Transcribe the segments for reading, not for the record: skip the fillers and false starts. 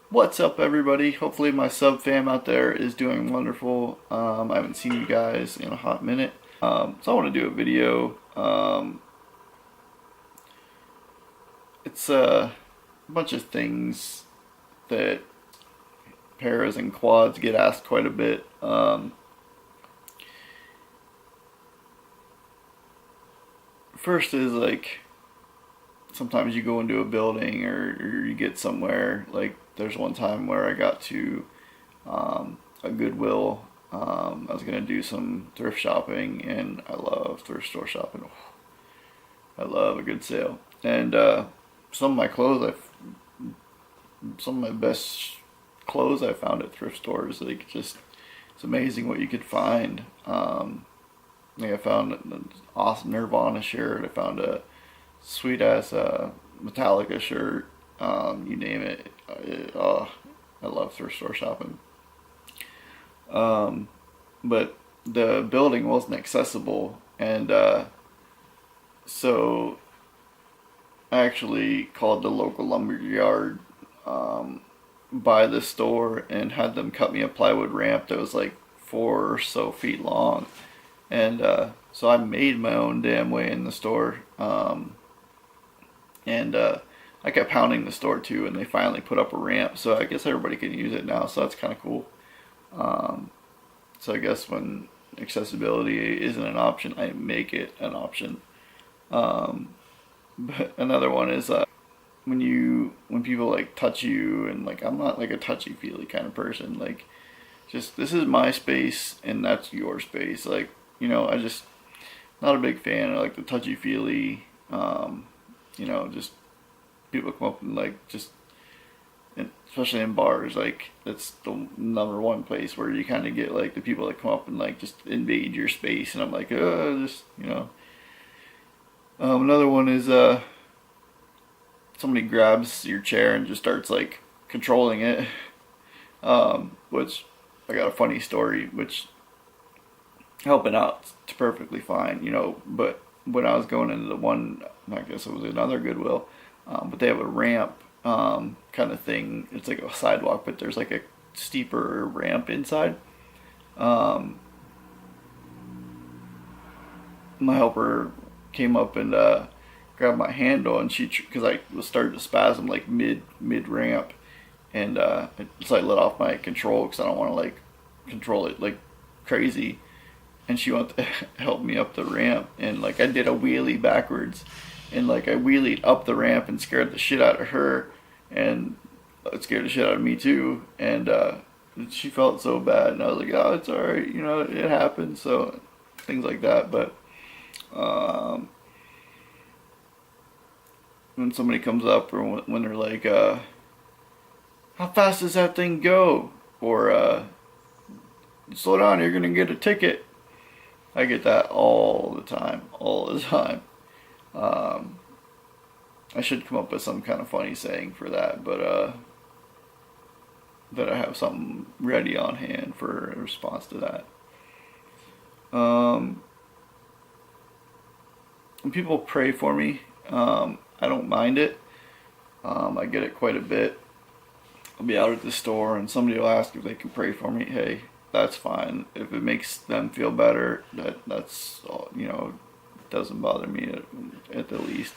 What's up, everybody? Hopefully, my sub fam out there is doing wonderful. I haven't seen you guys in a hot minute, so I want to do a video. It's a bunch of things that paras and quads get asked quite a bit. First is like sometimes you go into a building or you get somewhere. Like there's one time where I got to a Goodwill. I was gonna do some thrift shopping, and I love thrift store shopping. I love a good sale, and some of my clothes, some of my best clothes I found at thrift stores. Like just, it's amazing what you could find. Like I found an awesome Nirvana shirt. I found a sweet ass Metallica shirt. You name it. I love thrift store shopping. But the building wasn't accessible, and so I actually called the local lumber yard by the store and had them cut me a plywood ramp that was like 4 or so feet long, and so I made my own damn way in the store, and I kept pounding the store too, and they finally put up a ramp, so I guess everybody can use it now, so that's kind of cool. Um, so I guess when accessibility isn't an option, I make it an option. Um, but another one is when people like touch you, and like I'm not like a touchy feely kind of person. Like just this is my space and that's your space. Like I just not a big fan of like the touchy feely. Just people come up and like just especially in bars, like that's the number one place where you kind of get like the people that come up and like just invade your space, and I'm like, just. Another one is somebody grabs your chair and just starts like controlling it, which I got a funny story, which helping out it's perfectly fine, but when I was going into the one, I guess it was another Goodwill, but they have a ramp kind of thing. It's like a sidewalk, but there's like a steeper ramp inside. Um, my helper came up and grabbed my handle, and because I was starting to spasm like mid ramp, and so I let off my control because I don't want to like control it like crazy, and she went to help me up the ramp, and like I did a wheelie backwards, and like I wheelied up the ramp and scared the shit out of her, and it scared the shit out of me too, and she felt so bad, and I was like, oh, it's all right, it happens, so things like that, but um, when somebody comes up or when they're like, how fast does that thing go? Or, slow down, you're gonna get a ticket. I get that all the time, all the time. Um, I should come up with some kind of funny saying for that, but, that I have something ready on hand for a response to that. Um, when people pray for me, I don't mind it. I get it quite a bit. I'll be out at the store and somebody will ask if they can pray for me. Hey, that's fine. If it makes them feel better, that's it doesn't bother me at the least,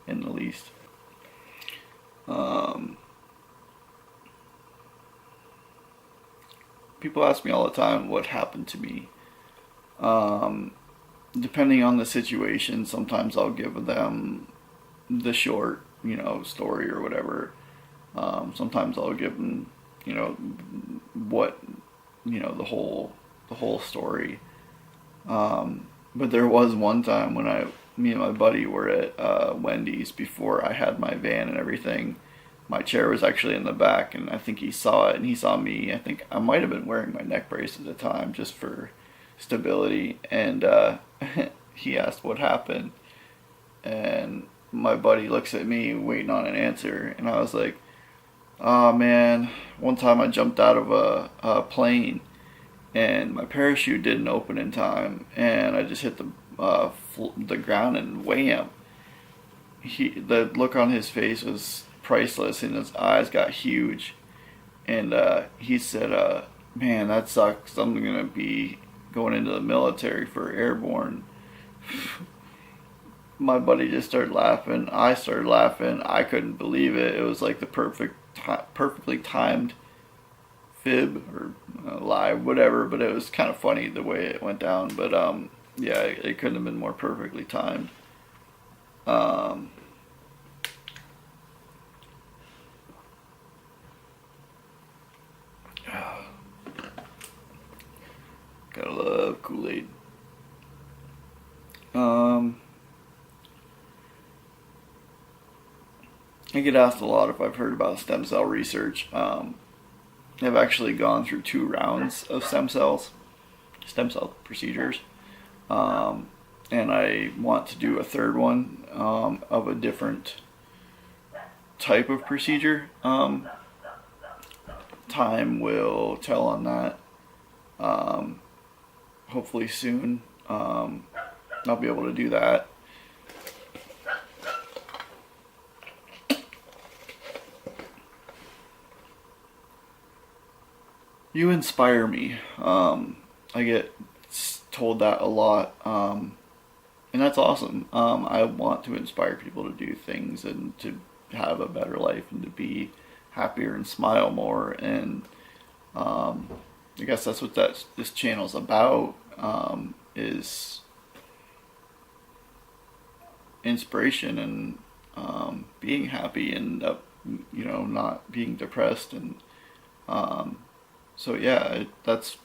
in the least. Um, People ask me all the time what happened to me. Um, Depending on the situation, sometimes I'll give them the short, story or whatever. Sometimes I'll give them, what, the whole story. But there was one time when me and my buddy were at Wendy's before I had my van and everything. My chair was actually in the back, and I think he saw it, and he saw me. I think I might have been wearing my neck brace at the time just for stability, and he asked what happened, and my buddy looks at me waiting on an answer, and I was like, oh man, one time I jumped out of a plane and my parachute didn't open in time, and I just hit the ground and wham. The look on his face was priceless, and his eyes got huge, and he said, "Man, that sucks. I'm gonna be going into the military for airborne." My buddy just started laughing. I started laughing. I couldn't believe it. It was like the perfectly timed fib or lie, whatever. But it was kind of funny the way it went down. But yeah, it couldn't have been more perfectly timed. Um, Gotta love Kool-Aid. Um, I get asked a lot if I've heard about stem cell research. I've actually gone through 2 rounds of stem cell procedures, um, and I want to do a third one of a different type of procedure. Time will tell on that. Um, Hopefully soon, I'll be able to do that. You inspire me. I get told that a lot, and that's awesome. I want to inspire people to do things and to have a better life and to be happier and smile more. And um, I guess that's what this channel's about. Is inspiration and being happy and not being depressed. And um, so yeah, that's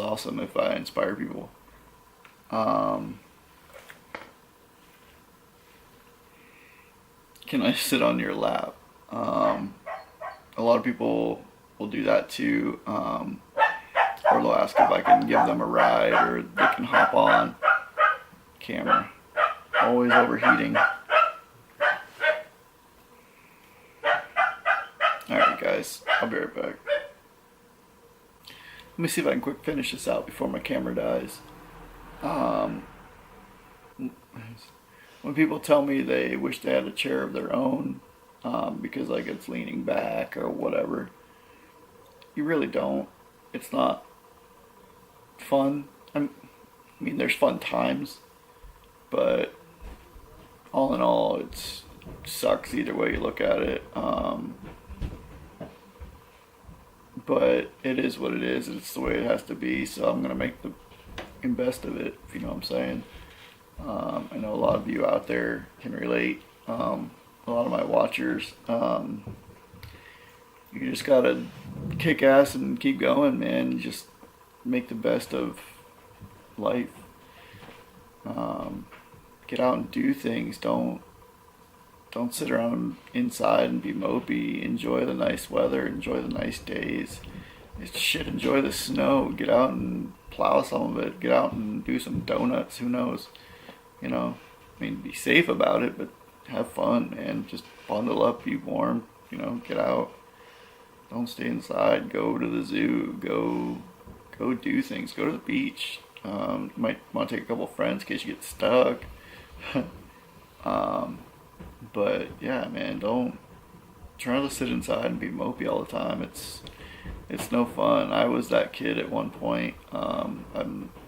awesome if I inspire people. Um, can I sit on your lap? Um, a lot of people will do that too. Or they'll ask if I can give them a ride or they can hop on. Camera. Always overheating. Alright guys, I'll be right back. Let me see if I can quick finish this out before my camera dies. Um, when people tell me they wish they had a chair of their own because like it's leaning back or whatever, you really don't. It's not fun. I mean, there's fun times, but all in all, it sucks either way you look at it. But it is what it is. It's the way it has to be. So I'm gonna make the best of it. If you know what I'm saying. I know a lot of you out there can relate. A lot of my watchers. You just gotta kick ass and keep going, man. Just make the best of life. Get out and do things. Don't sit around inside and be mopey. Enjoy the nice weather. Enjoy the nice days. Enjoy the snow. Get out and plow some of it. Get out and do some donuts. Who knows? I mean, be safe about it, but have fun, man. Just bundle up, be warm. Get out. Don't stay inside. Go to the zoo. Go do things. Go to the beach. You might want to take a couple friends in case you get stuck. But yeah, man, don't try to sit inside and be mopey all the time. It's no fun. I was that kid at one point. I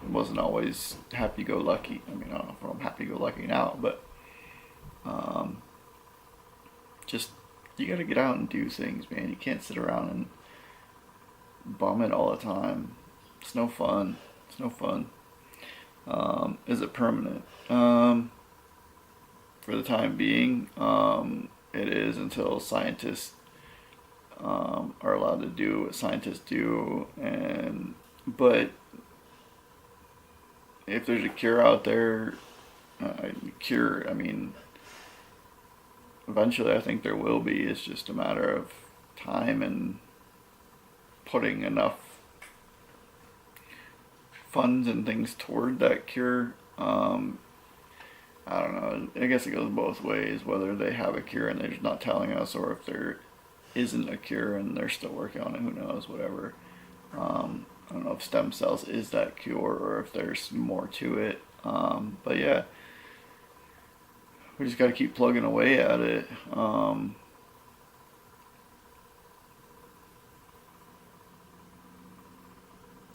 wasn't always happy-go-lucky. I mean, I don't know if I'm happy-go-lucky now, but just you gotta get out and do things, man. You can't sit around and bum it all the time. It's no fun. It's no fun. Is it permanent? For the time being, it is until scientists are allowed to do what scientists do. But if there's a cure out there, I mean, eventually I think there will be. It's just a matter of time and putting enough funds and things toward that cure. I don't know. I guess it goes both ways, whether they have a cure and they're just not telling us, or if there isn't a cure and they're still working on it. Who knows? Whatever. I don't know if stem cells is that cure or if there's more to it. But yeah, we just got to keep plugging away at it.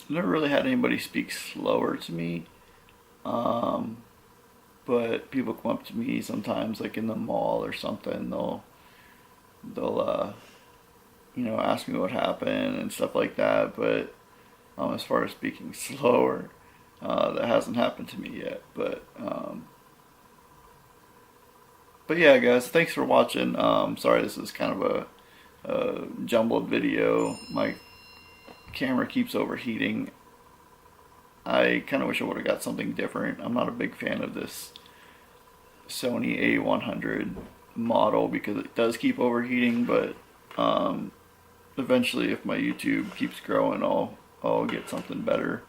never really had anybody speak slower to me. Um, but people come up to me sometimes, like in the mall or something. They'll ask me what happened and stuff like that. But as far as speaking slower, that hasn't happened to me yet. But yeah, guys, thanks for watching. Sorry, this is kind of a jumbled video. My camera keeps overheating. I kind of wish I would have got something different. I'm not a big fan of this Sony A100 model because it does keep overheating, but eventually if my YouTube keeps growing, I'll get something better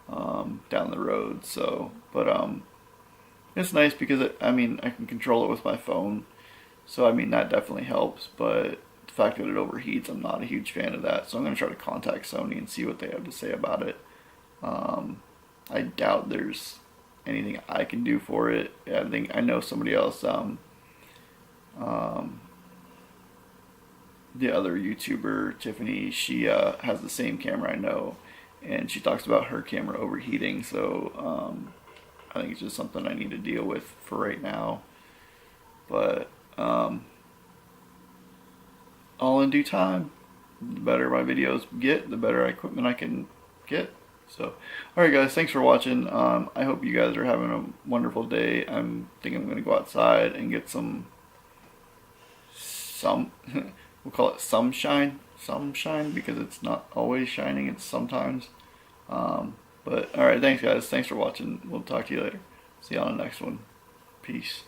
down the road. So, but it's nice because I can control it with my phone. So that definitely helps, but the fact that it overheats, I'm not a huge fan of that. So I'm going to try to contact Sony and see what they have to say about it. I doubt there's anything I can do for it. I know somebody else. The other YouTuber Tiffany, she has the same camera I know, and she talks about her camera overheating. So I think it's just something I need to deal with for right now. But all in due time. The better my videos get, the better equipment I can get. So, alright guys, thanks for watching. I hope you guys are having a wonderful day. I'm going to go outside and get some we'll call it sunshine, because it's not always shining, it's sometimes. But alright, thanks guys, thanks for watching. We'll talk to you later. See you on the next one. Peace.